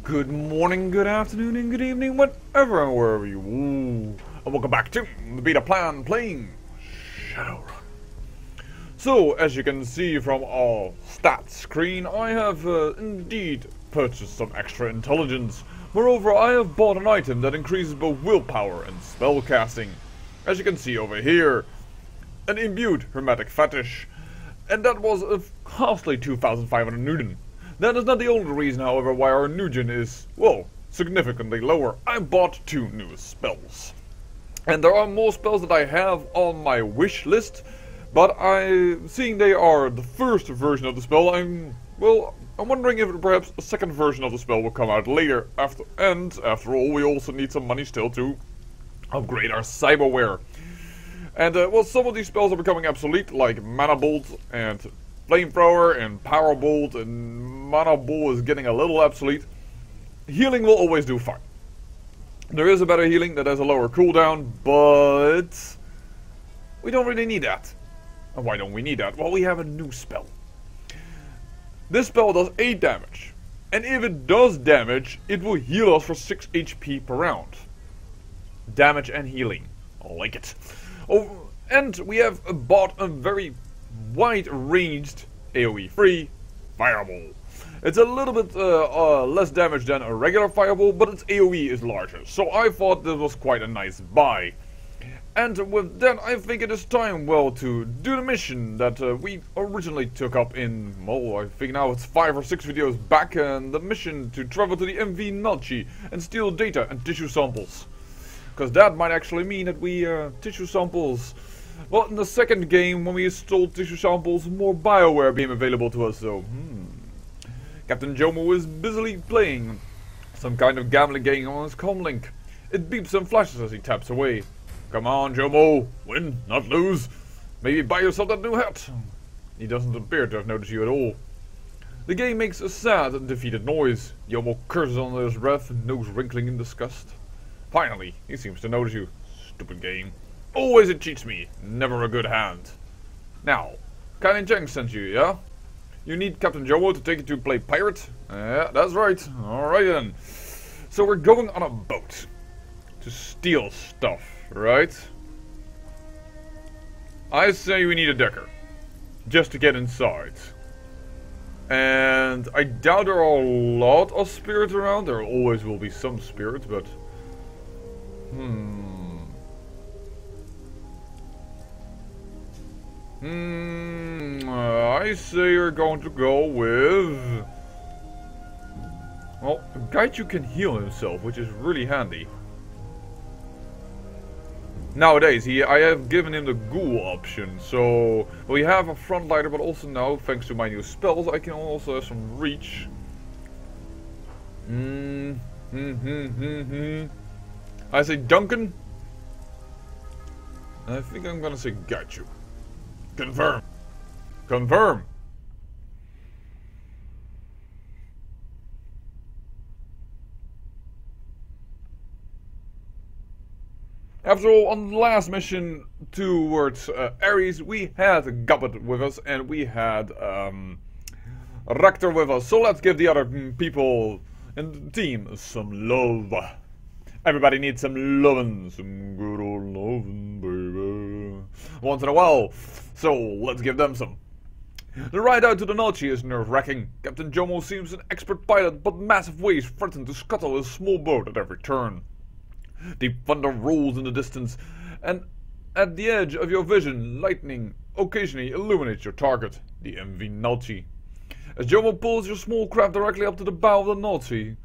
Good morning, good afternoon, and good evening, whatever and wherever you are. And welcome back to the beta plan playing Shadowrun. So, as you can see from our stats screen, I have indeed purchased some extra intelligence. Moreover, I have bought an item that increases both willpower and spellcasting. As you can see over here, an imbued hermetic fetish. And that was a costly 2,500 Newton. That is not the only reason, however, why our Nugent is, well, significantly lower. I bought 2 new spells. And there are more spells that I have on my wish list, but seeing they are the first version of the spell, I'm wondering if perhaps a second version of the spell will come out later. After all, we also need some money still to upgrade our cyberware. And, well, some of these spells are becoming obsolete, like Mana Bolt and Flamethrower and Power Bolt, and Mana Ball is getting a little obsolete. Healing will always do fine. There is a better healing that has a lower cooldown, but we don't really need that. And why don't we need that? Well, we have a new spell. This spell does 8 damage. And if it does damage, it will heal us for 6 HP per round. Damage and healing. I like it. Oh, and we have bought a very wide-ranged AoE-free Fireball. It's a little bit less damage than a regular Fireball, but its AoE is larger. So I thought this was quite a nice buy. And with that, I think it is time, well, to do the mission that we originally took up in, well, I think now it's 5 or 6 videos back, and the mission to travel to the MV Nalchi and steal data and tissue samples. Because that might actually mean that we tissue samples. Well, in the second game, when we stole tissue samples, more Bioware became available to us, so, Captain Jomo is busily playing some kind of gambling game on his comlink. It beeps and flashes as he taps away. Come on, Jomo, win, not lose. Maybe buy yourself that new hat. He doesn't appear to have noticed you at all. The game makes a sad and defeated noise. Jomo curses under his breath, nose wrinkling in disgust. Finally, he seems to notice you. Stupid game. Always it cheats me, never a good hand. Now, Kainen Cheng sent you, yeah? You need Captain Jomo to take you to play pirate? Yeah, that's right. Alright then. So we're going on a boat to steal stuff, right? I say we need a decker, just to get inside. And I doubt there are a lot of spirits around. There always will be some spirits, but... I say you're going to go with... Well, Gaichu can heal himself, which is really handy. Nowadays, I have given him the ghoul option, so... We have a frontlighter, but also now, thanks to my new spells, I can also have some reach. I say Duncan. I think I'm gonna say Gaichu. Confirm. Confirm. After all, on the last mission towards Ares, we had Gubbet with us and we had Rector with us. So let's give the other people in the team some love. Everybody needs some lovin', some good old lovin', baby. Once in a while. So, let's give them some. The ride out to the Nalchi is nerve-wracking. Captain Jomo seems an expert pilot, but massive waves threaten to scuttle his small boat at every turn. Deep thunder rolls in the distance, and at the edge of your vision, lightning occasionally illuminates your target, the MV Nalchi. As Jomo pulls your small craft directly up to the bow of the Nalchi,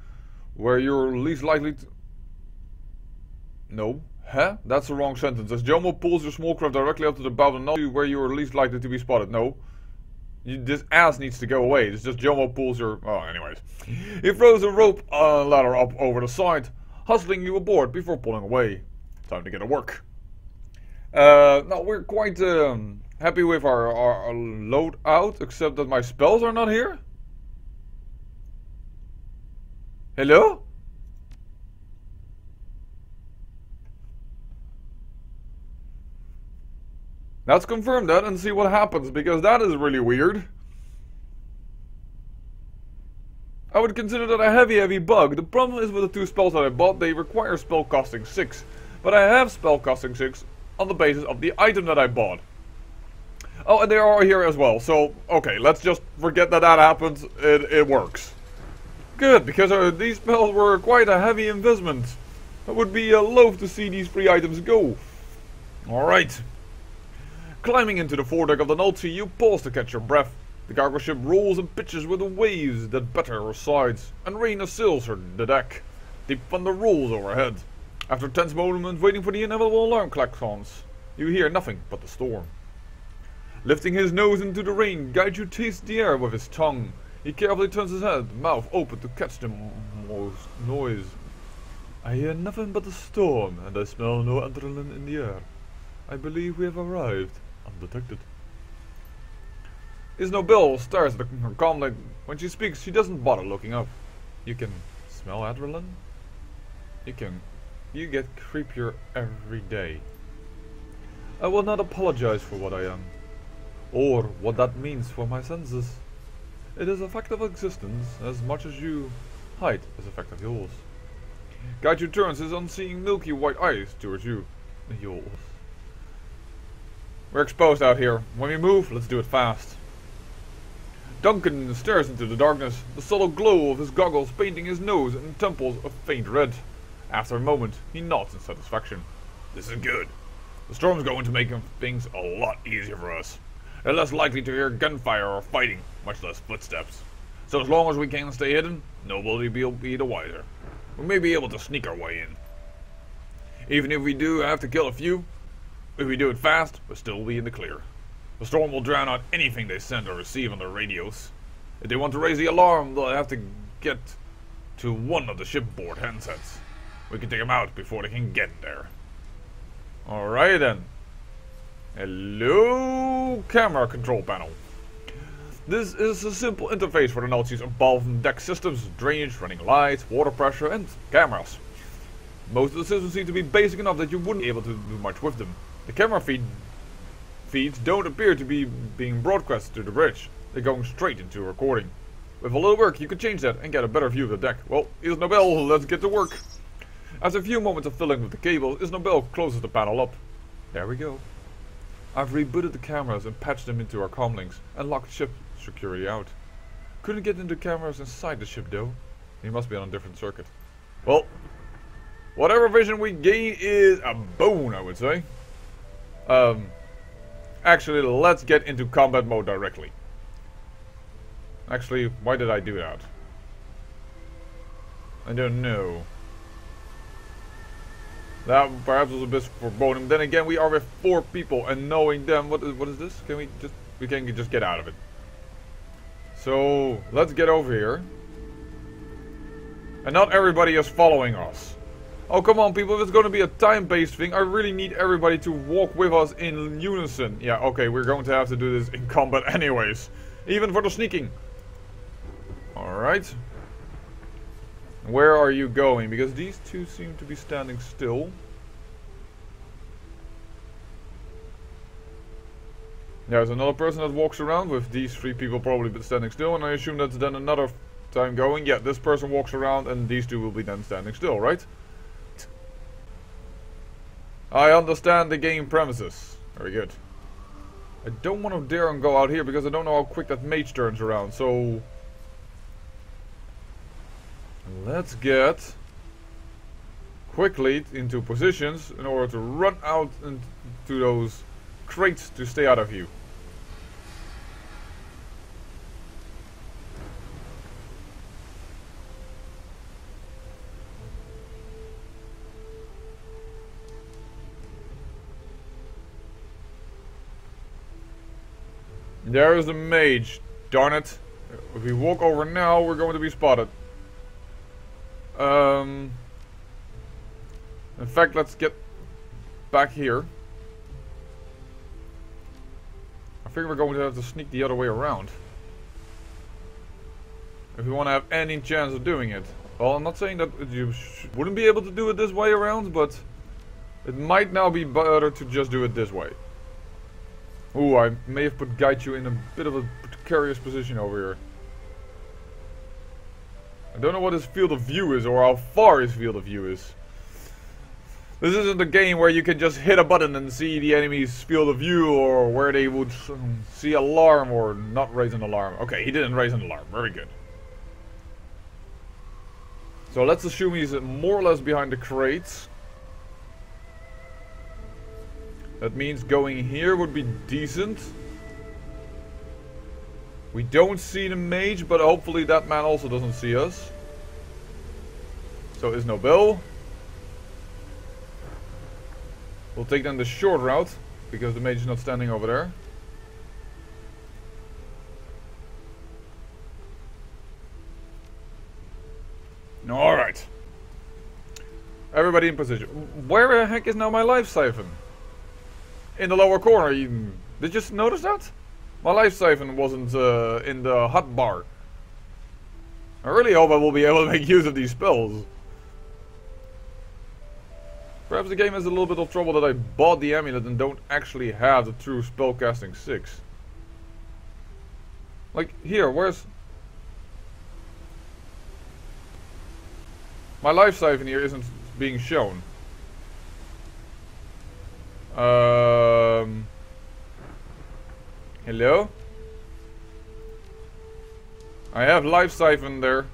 where you're least likely to... No. Huh? That's the wrong sentence. As Jomo pulls your small craft directly up to the bow of the Nalchi, where you are least likely to be spotted. No. This ass needs to go away. It's just Jomo pulls your... Oh, anyways. He throws a rope ladder up over the side, hustling you aboard before pulling away. Time to get to work. Now, we're quite happy with our load out, except that my spells are not here. Hello? Let's confirm that and see what happens, because that is really weird. I would consider that a heavy bug. The problem is with the two spells that I bought, they require spell costing 6. But I have spell costing 6 on the basis of the item that I bought. Oh, and they are here as well, so, okay, let's just forget that happens. It works. Good, because these spells were quite a heavy investment. I would be loath to see these 3 items go. Alright. Climbing into the foredeck of the North Sea, you pause to catch your breath. The cargo ship rolls and pitches with the waves that batter her sides, and rain assails the deck. Deep thunder rolls overhead. After a tense moment waiting for the inevitable alarm klaxons, you hear nothing but the storm. Lifting his nose into the rain, Gaiju tastes the air with his tongue. He carefully turns his head, mouth open to catch the most noise. I hear nothing but the storm, and I smell no adrenaline in the air. I believe we have arrived, undetected. Isnobel stares at her calmly. When she speaks, she doesn't bother looking up. You can smell adrenaline? You get creepier every day. I will not apologize for what I am, or what that means for my senses. It is a fact of existence, as much as height is a fact of yours. Gaiju turns his unseeing milky white eyes towards you. Yours. We're exposed out here. When we move, let's do it fast. Duncan stares into the darkness, the subtle glow of his goggles painting his nose and temples a faint red. After a moment, he nods in satisfaction. This is good. The storm's going to make things a lot easier for us. They're less likely to hear gunfire or fighting, much less footsteps. So as long as we can stay hidden, nobody will be the wiser. We may be able to sneak our way in. Even if we do have to kill a few, if we do it fast, we'll still be in the clear. The storm will drown out anything they send or receive on their radios. If they want to raise the alarm, they'll have to get to one of the shipboard handsets. We can take them out before they can get there. Alright then. Hello, camera control panel. This is a simple interface for the Nazis' evolving deck systems, drainage, running lights, water pressure, and cameras. Most of the systems seem to be basic enough that you wouldn't be able to do much with them. The camera feeds don't appear to be being broadcast to the bridge. They're going straight into a recording. With a little work, you could change that and get a better view of the deck. Well, Isnobel, let's get to work. After a few moments of fiddling with the cable, Isnobel closes the panel up. There we go. I've rebooted the cameras and patched them into our comlinks and locked ship security out. Couldn't get into cameras inside the ship though. He must be on a different circuit. Well, whatever vision we gain is a bone, I would say. Actually, let's get into combat mode directly. Actually, why did I do that? I don't know. That perhaps was a bit foreboding. Then again, we are with 4 people, and knowing them, what is this? We can just get out of it. So let's get over here. And not everybody is following us. Oh come on people, if it's going to be a time-based thing, I really need everybody to walk with us in unison. Yeah, okay, we're going to have to do this in combat anyways. Even for the sneaking. Alright. Where are you going? Because these two seem to be standing still. There's another person that walks around with these 3 people probably standing still, and I assume that's then another time going. Yeah, this person walks around and these 2 will be then standing still, right? I understand the game premises. Very good. I don't want to dare and go out here because I don't know how quick that mage turns around, so let's get quickly into positions in order to run out into those crates to stay out of view. There is the mage. Darn it. If we walk over now, we're going to be spotted. In fact, let's get back here. I think we're going to have to sneak the other way around. If we want to have any chance of doing it. Well, I'm not saying that you wouldn't be able to do it this way around, but it might now be better to just do it this way. Ooh, I may have put Gaiju in a bit of a precarious position over here. I don't know what his field of view is or how far his field of view is. This isn't a game where you can just hit a button and see the enemy's field of view or where they would see alarm or not raise an alarm. Okay, he didn't raise an alarm. Very good. So let's assume he's more or less behind the crates. That means going here would be decent. We don't see the mage, but hopefully that man also doesn't see us. So is no bill. We'll take then the short route, because the mage is not standing over there. Alright. Everybody in position. Where the heck is now my life siphon? In the lower corner. Did you notice that? My life siphon wasn't in the hot bar. I really hope I will be able to make use of these spells. Perhaps the game has a little bit of trouble that I bought the amulet and don't actually have the true spellcasting 6. Like, here, where's... My life siphon here isn't being shown. Hello? I have life siphon there.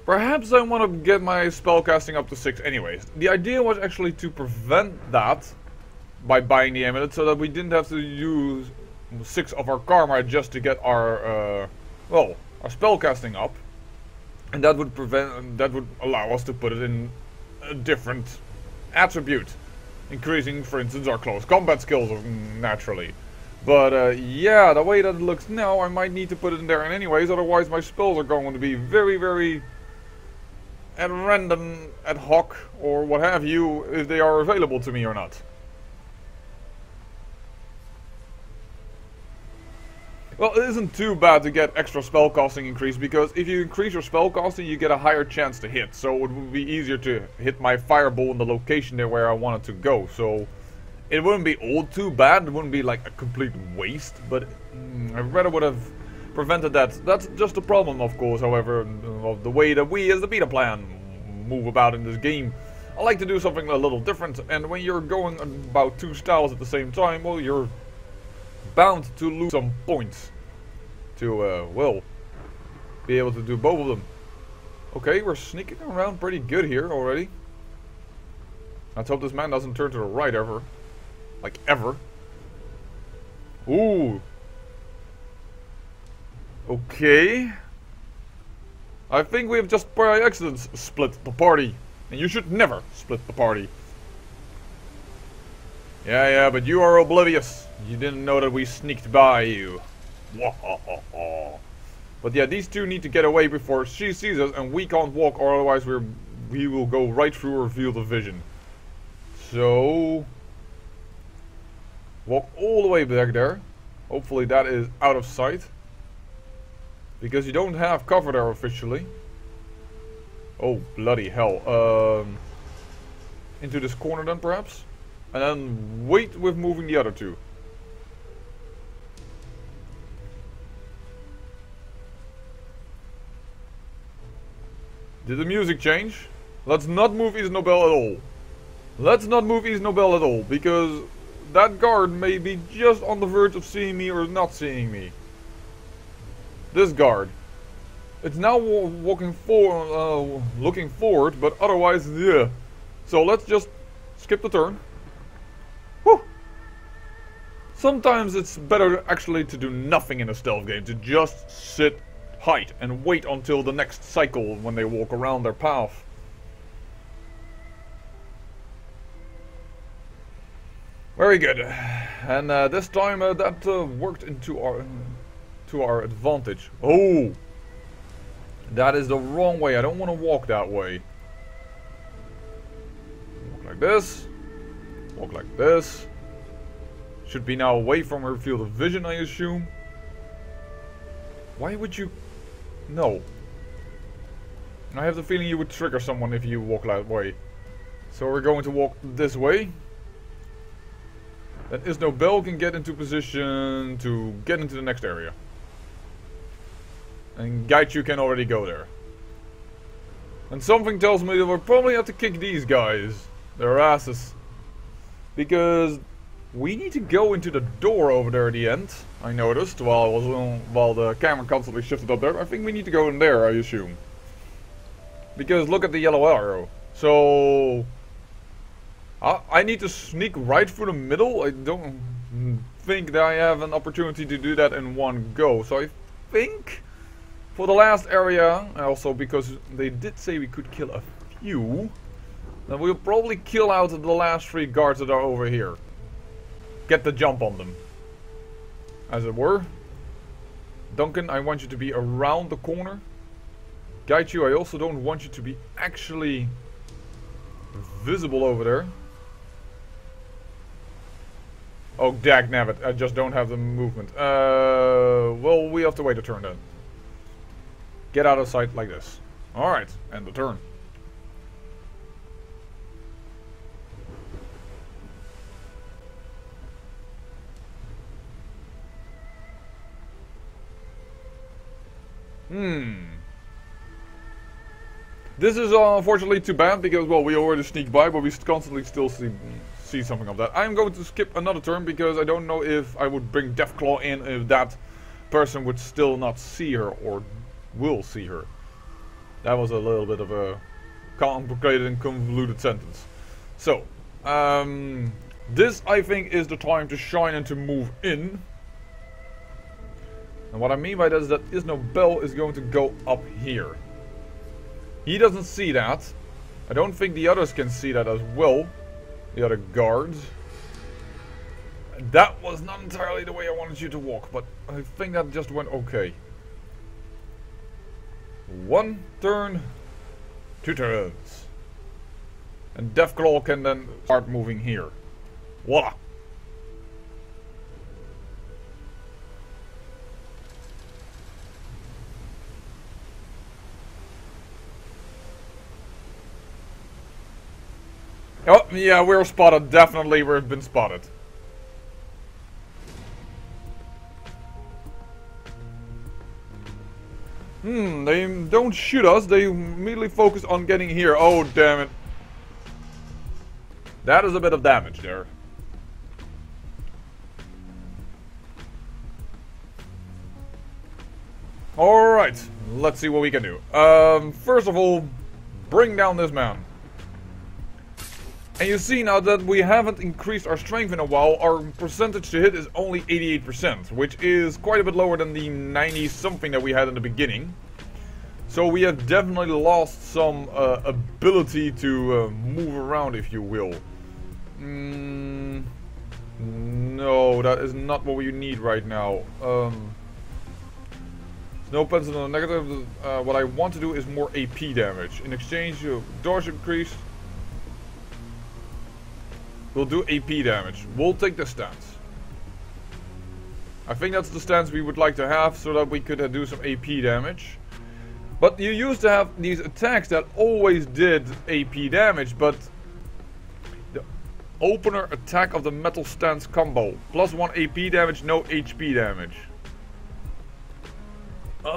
Perhaps I want to get my spellcasting up to 6 anyways. The idea was actually to prevent that by buying the amulet so that we didn't have to use 6 of our karma just to get our well, our spellcasting up. And that would allow us to put it in a different attribute, increasing, for instance, our close combat skills naturally. But yeah, the way that it looks now, I might need to put it in there anyways, otherwise my spells are going to be very, very at random, ad hoc, or what have you, if they are available to me or not. Well, it isn't too bad to get extra spellcasting increase, because if you increase your spellcasting, you get a higher chance to hit. So it would be easier to hit my fireball in the location there where I want it to go. So it wouldn't be all too bad. It wouldn't be like a complete waste, but I rather would have prevented that. That's just a problem, of course, however, of the way that we as the beta plan move about in this game. I like to do something a little different, and when you're going about 2 styles at the same time, well, you're bound to lose some points to, well, be able to do both of them. Okay, we're sneaking around pretty good here already. Let's hope this man doesn't turn to the right ever. Like, ever. Ooh. Okay. I think we have just by accident split the party. And you should never split the party. Yeah, but you are oblivious. You didn't know that we sneaked by you. But yeah, these two need to get away before she sees us, and we can't walk, or otherwise we will go right through her field of vision. So walk all the way back there. Hopefully that is out of sight, because you don't have cover there officially. Oh bloody hell! Into this corner then perhaps, and then wait with moving the other two. Did the music change? Let's not move Isnobel at all. Let's not move Isnobel at all, because that guard may be just on the verge of seeing me or not seeing me. This guard. It's now looking forward, but otherwise, yeah. So let's just skip the turn. Whew. Sometimes it's better actually to do nothing in a stealth game, to just sit tight and wait until the next cycle when they walk around their path. Very good, and this time that worked into our advantage. Oh, that is the wrong way. I don't want to walk that way. Walk like this. Walk like this. Should be now away from her field of vision, I assume. Why would you? No. I have the feeling you would trigger someone if you walk that way. So we're going to walk this way. Then Isnobel can get into position to get into the next area. And Gaichu can already go there. And something tells me that we'll probably have to kick these guys. Their asses. Because we need to go into the door over there at the end. I noticed while the camera constantly shifted up there. I think we need to go in there, I assume. Because look at the yellow arrow. So I need to sneak right through the middle. I don't think that I have an opportunity to do that in one go. So I think for the last area, also because they did say we could kill a few, then we'll probably kill out the last 3 guards that are over here. Get the jump on them, as it were. Duncan, I want you to be around the corner. Gaichu, I also don't want you to be actually visible over there. Oh, dagnabbit, I just don't have the movement. Well, we have to wait a turn then. Get out of sight like this. Alright, end the turn. This is unfortunately too bad because, well, we already sneak by, but we constantly still see something of that. I'm going to skip another turn because I don't know if I would bring Deathclaw in if that person would still not see her or will see her. That was a little bit of a complicated and convoluted sentence. So, this I think is the time to shine and to move in. And what I mean by that is that Isnobel is going to go up here. He doesn't see that. I don't think the others can see that as well. The other guards. That was not entirely the way I wanted you to walk, but I think that just went okay. 1 turn, 2 turns. And Deathclaw can then start moving here. Voila! Oh, yeah, we're spotted. Definitely, we've been spotted. They don't shoot us. They immediately focus on getting here. Oh, damn it. That is a bit of damage there. Alright, let's see what we can do. First of all, bring down this man. And you see now that we haven't increased our strength in a while, our percentage to hit is only 88%, which is quite a bit lower than the 90 something that we had in the beginning. So we have definitely lost some ability to move around, if you will. No, that is not what we need right now. No pencil on the negative. What I want to do is more AP damage. In exchange, dodge increase. We'll do AP damage. We'll take the stance. I think that's the stance we would like to have so that we could do some AP damage. But you used to have these attacks that always did AP damage, but the opener attack of the metal stance combo. +1 AP damage, no HP damage. Oh,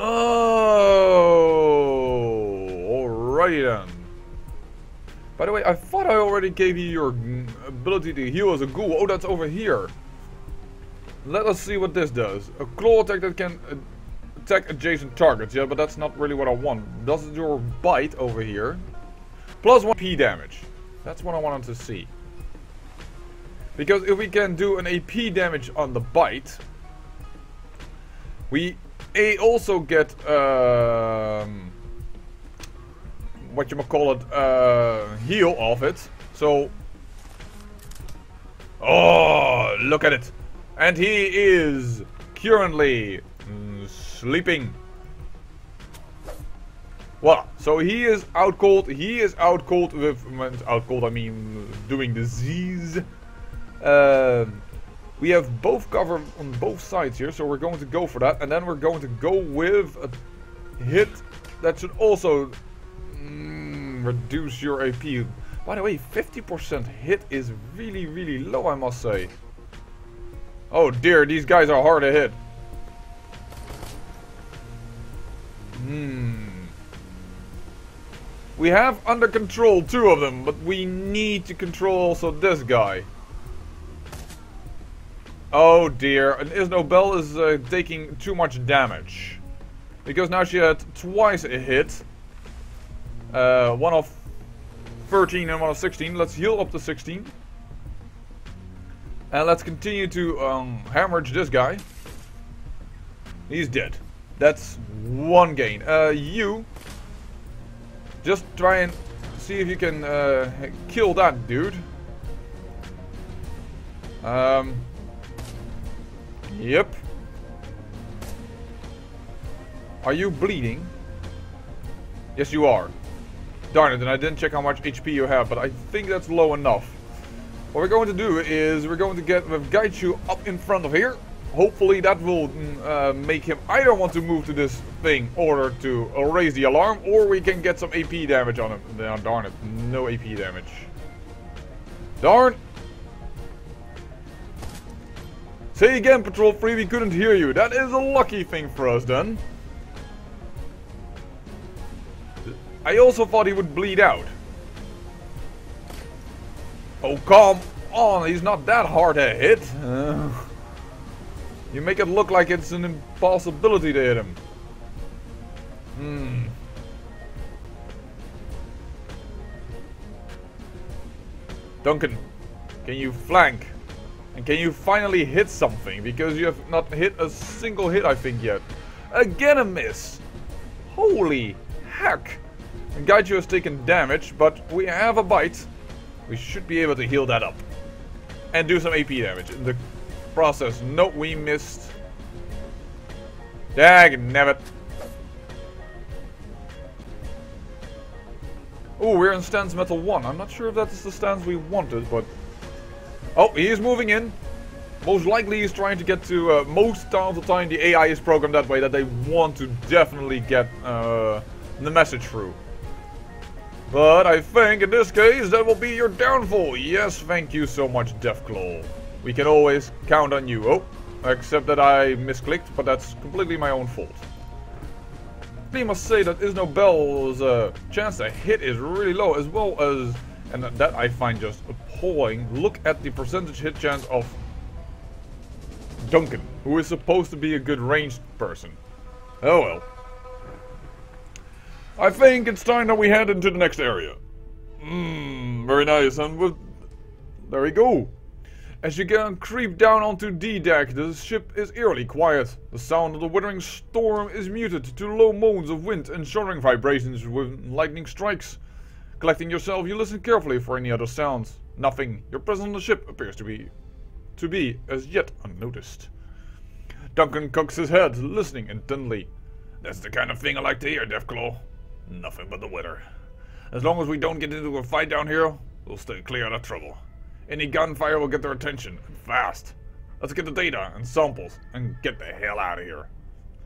alrighty then. By the way, I thought I already gave you your ability to heal as a ghoul. Oh, that's over here. Let us see what this does. A claw attack that can attack adjacent targets. Yeah, but that's not really what I want. Does your bite over here. +1 AP damage. That's what I wanted to see. Because if we can do an AP damage on the bite, we also get heal off it. So, oh, look at it. And he is currently sleeping. Well, so he is out cold. He is out cold with out cold. I mean, doing disease. We have both cover on both sides here, so we're going to go for that, and then we're going to go with a hit that should also reduce your AP. By the way, 50% hit is really, really low, I must say. Oh dear, these guys are hard to hit. We have under control 2 of them, but we need to control also this guy. Oh dear, and Isnobel is taking too much damage. Because now she had twice a hit. One of 13 and one of 16. Let's heal up to 16. And let's continue to hemorrhage this guy. He's dead. That's 1 gain. You just try and see if you can kill that dude. Yep. Are you bleeding? Yes, you are. Darn it, and I didn't check how much HP you have, but I think that's low enough. What we're going to do is we're going to get Gaichu up in front of here. Hopefully that will make him either want to move to this thing or to raise the alarm, or we can get some AP damage on him. No, darn it, no AP damage. Darn! Say again, Patrol 3, we couldn't hear you. That is a lucky thing for us then. I also thought he would bleed out. Oh, come on, he's not that hard to hit. You make it look like it's an impossibility to hit him. Duncan, can you flank? And can you finally hit something? Because you have not hit a single hit, I think, yet. Again a miss. Holy heck. And Gaichu has taken damage, but we have a bite. We should be able to heal that up. And do some AP damage in the process. No, we missed. Dagnabbit. Oh, we're in stance metal 1. I'm not sure if that is the stance we wanted, but... Oh, he is moving in. Most likely he's trying to get to... most of the time the AI is programmed that way, that they want to definitely get the message through. But I think in this case that will be your downfall. Yes, thank you so much, Deathclaw. We can always count on you. Oh, except that I misclicked, but that's completely my own fault. I must say that Isnobel's chance to hit is really low, as well as, and that I find just appalling. Look at the percentage hit chance of Duncan, who is supposed to be a good ranged person. Oh well. I think it's time that we head into the next area. Very nice, and there we go. As you can creep down onto D deck, the ship is eerily quiet. The sound of the withering storm is muted to low moans of wind and shuddering vibrations when lightning strikes. Collecting yourself, you listen carefully for any other sounds. Nothing. Your presence on the ship appears to be as yet unnoticed. Duncan cocks his head, listening intently. That's the kind of thing I like to hear, Deathclaw. Nothing but the weather. As long as we don't get into a fight down here, we'll stay clear of trouble. Any gunfire will get their attention, and fast. Let's get the data and samples, and get the hell out of here.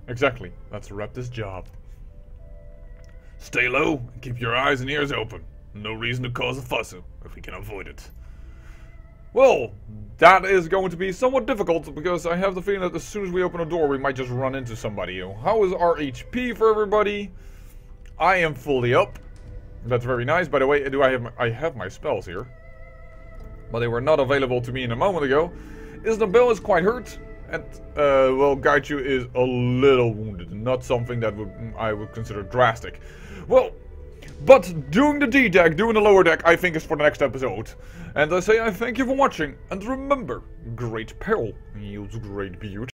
Exactly. Let's wrap this job. Stay low, and keep your eyes and ears open. No reason to cause a fuss if we can avoid it. Well, that is going to be somewhat difficult, because I have the feeling that as soon as we open a door, we might just run into somebody. How is our HP for everybody? I am fully up. That's very nice. By the way, I have my spells here, but they were not available to me in a moment ago. Isabel is quite hurt, and well, Gaichu is a little wounded. Not something that I would consider drastic. Well, but doing the D deck, doing the lower deck, I think is for the next episode. And I say I thank you for watching, and remember, great peril yields great beauty.